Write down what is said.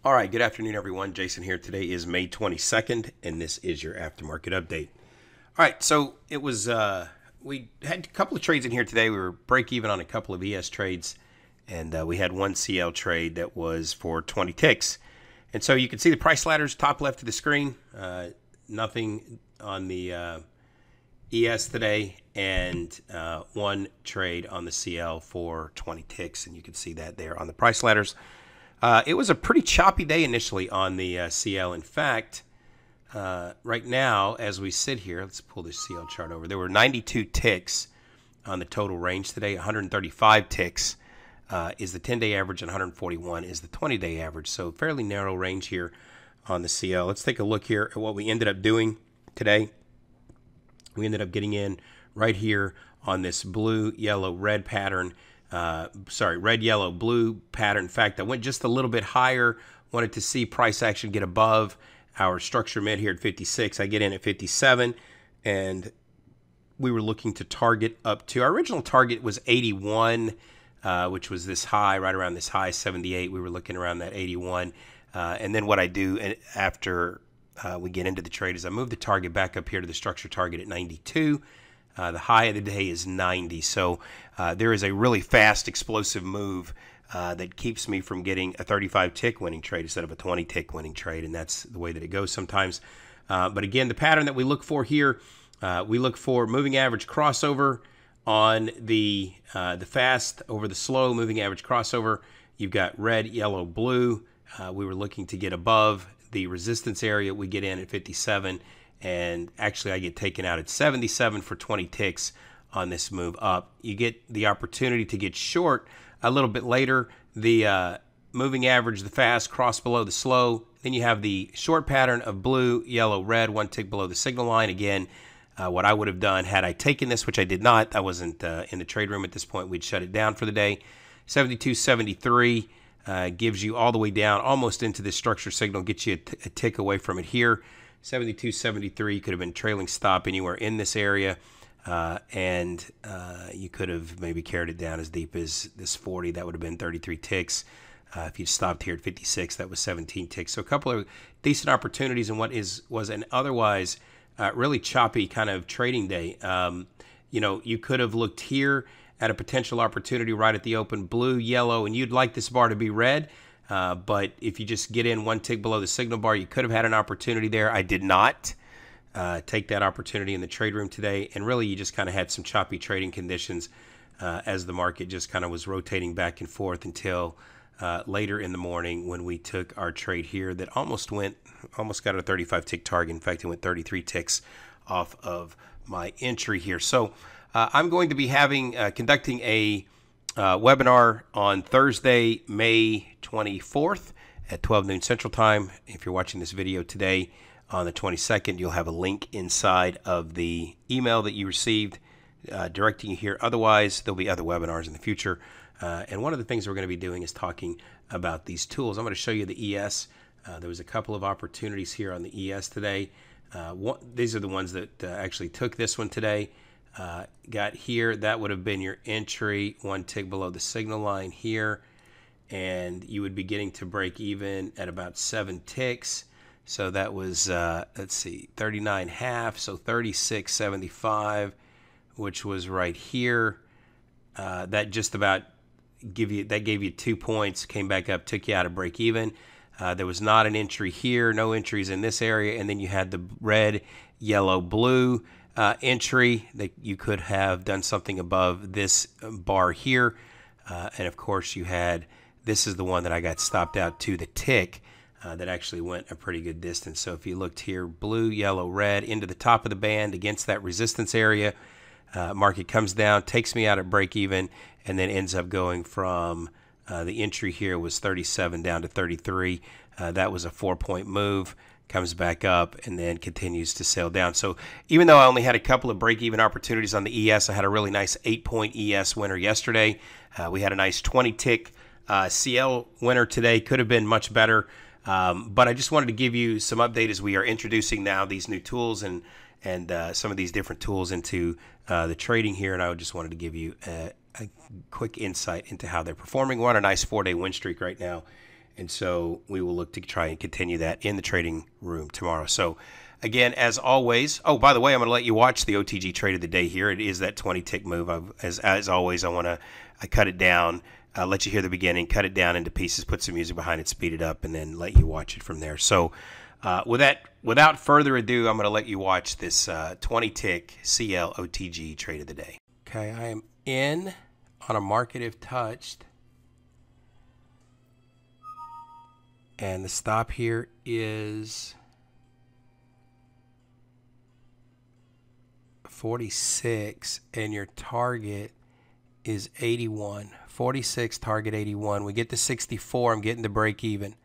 All right, good afternoon, everyone. Jason here. Today is May 22nd, and this is your aftermarket update. All right, so it was, we had a couple of trades in here today. We were break even on a couple of ES trades, and we had one CL trade that was for 20 ticks. And so you can see the price ladders top left of the screen. Nothing on the ES today, and one trade on the CL for 20 ticks, and you can see that there on the price ladders. It was a pretty choppy day initially on the CL. In fact, right now, as we sit here, let's pull this CL chart over. There were 92 ticks on the total range today. 135 ticks is the 10-day average, and 141 is the 20-day average. So fairly narrow range here on the CL. Let's take a look here at what we ended up doing today. We ended up getting in right here on this blue, yellow, red pattern. Red, yellow, blue pattern. In fact, I went just a little bit higher, wanted to see price action get above our structure mid here at 56. I get in at 57, and we were looking to target up to, our original target was 81, which was this high, right around this high, 78. We were looking around that 81. And then what I do after we get into the trade is I move the target back up here to the structure target at 92. The high of the day is 90, so there is a really fast, explosive move that keeps me from getting a 35-tick winning trade instead of a 20-tick winning trade, and that's the way that it goes sometimes. But again, the pattern that we look for here, we look for moving average crossover on the fast over the slow moving average crossover. You've got red, yellow, blue. We were looking to get above the resistance area. We get in at 57. And actually, I get taken out at 77 for 20 ticks on this move up. You get the opportunity to get short a little bit later. The moving average, the fast, cross below the slow. Then you have the short pattern of blue, yellow, red, one tick below the signal line. Again, what I would have done had I taken this, which I did not. I wasn't in the trade room at this point. We'd shut it down for the day. 72.73 gives you all the way down, almost into this structure signal, gets you a tick away from it here. 72.73 could have been trailing stop anywhere in this area, and you could have maybe carried it down as deep as this 40. That would have been 33 ticks. If you stopped here at 56, that was 17 ticks. So a couple of decent opportunities in what was an otherwise really choppy kind of trading day. You could have looked here at a potential opportunity right at the open, blue, yellow, and you'd like this bar to be red. But if you just get in one tick below the signal bar, you could have had an opportunity there. I did not take that opportunity in the trade room today. And really, you just kind of had some choppy trading conditions as the market just kind of was rotating back and forth until later in the morning when we took our trade here that almost got a 35 tick target. In fact, it went 33 ticks off of my entry here. So I'm going to be conducting a webinar on Thursday, May 24th at 12 noon Central Time. If you're watching this video today on the 22nd, you'll have a link inside of the email that you received directing you here. Otherwise, there'll be other webinars in the future. And one of the things we're going to be doing is talking about these tools. I'm going to show you the ES. There was a couple of opportunities here on the ES today. These are the ones that actually took this one today. Got here, that would have been your entry, one tick below the signal line here, and you would be getting to break even at about 7 ticks. So that was let's see, 39.5, so 36.75, which was right here. That just about gave you 2 points, came back up, took you out of break even. There was not an entry here, no entries in this area, and then you had the red, yellow, blue entry that you could have done something above this bar here. And of course you had, this is the one that I got stopped out to the tick that actually went a pretty good distance. So if you looked here, blue, yellow, red into the top of the band against that resistance area, market comes down, takes me out at break even, and then ends up going from the entry here was 37 down to 33. That was a 4-point move. Comes back up and then continues to sail down. So even though I only had a couple of break-even opportunities on the ES, I had a really nice 8-point ES winner yesterday. We had a nice 20-tick CL winner today. Could have been much better, but I just wanted to give you some update as we are introducing now these new tools and some of these different tools into the trading here, and I just wanted to give you a quick insight into how they're performing. We're on a nice 4-day win streak right now, And so we will look to try and continue that in the trading room tomorrow. So again, as always, oh, by the way, I'm going to let you watch the OTG trade of the day here. It is that 20 tick move. As always, I cut it down, let you hear the beginning, cut it down into pieces, put some music behind it, speed it up, and then let you watch it from there. So without further ado, I'm going to let you watch this 20 tick CL OTG trade of the day. Okay, I am in on a market if touched. And the stop here is 46, and your target is 81. 46, target 81. We get to 64, I'm getting the break even.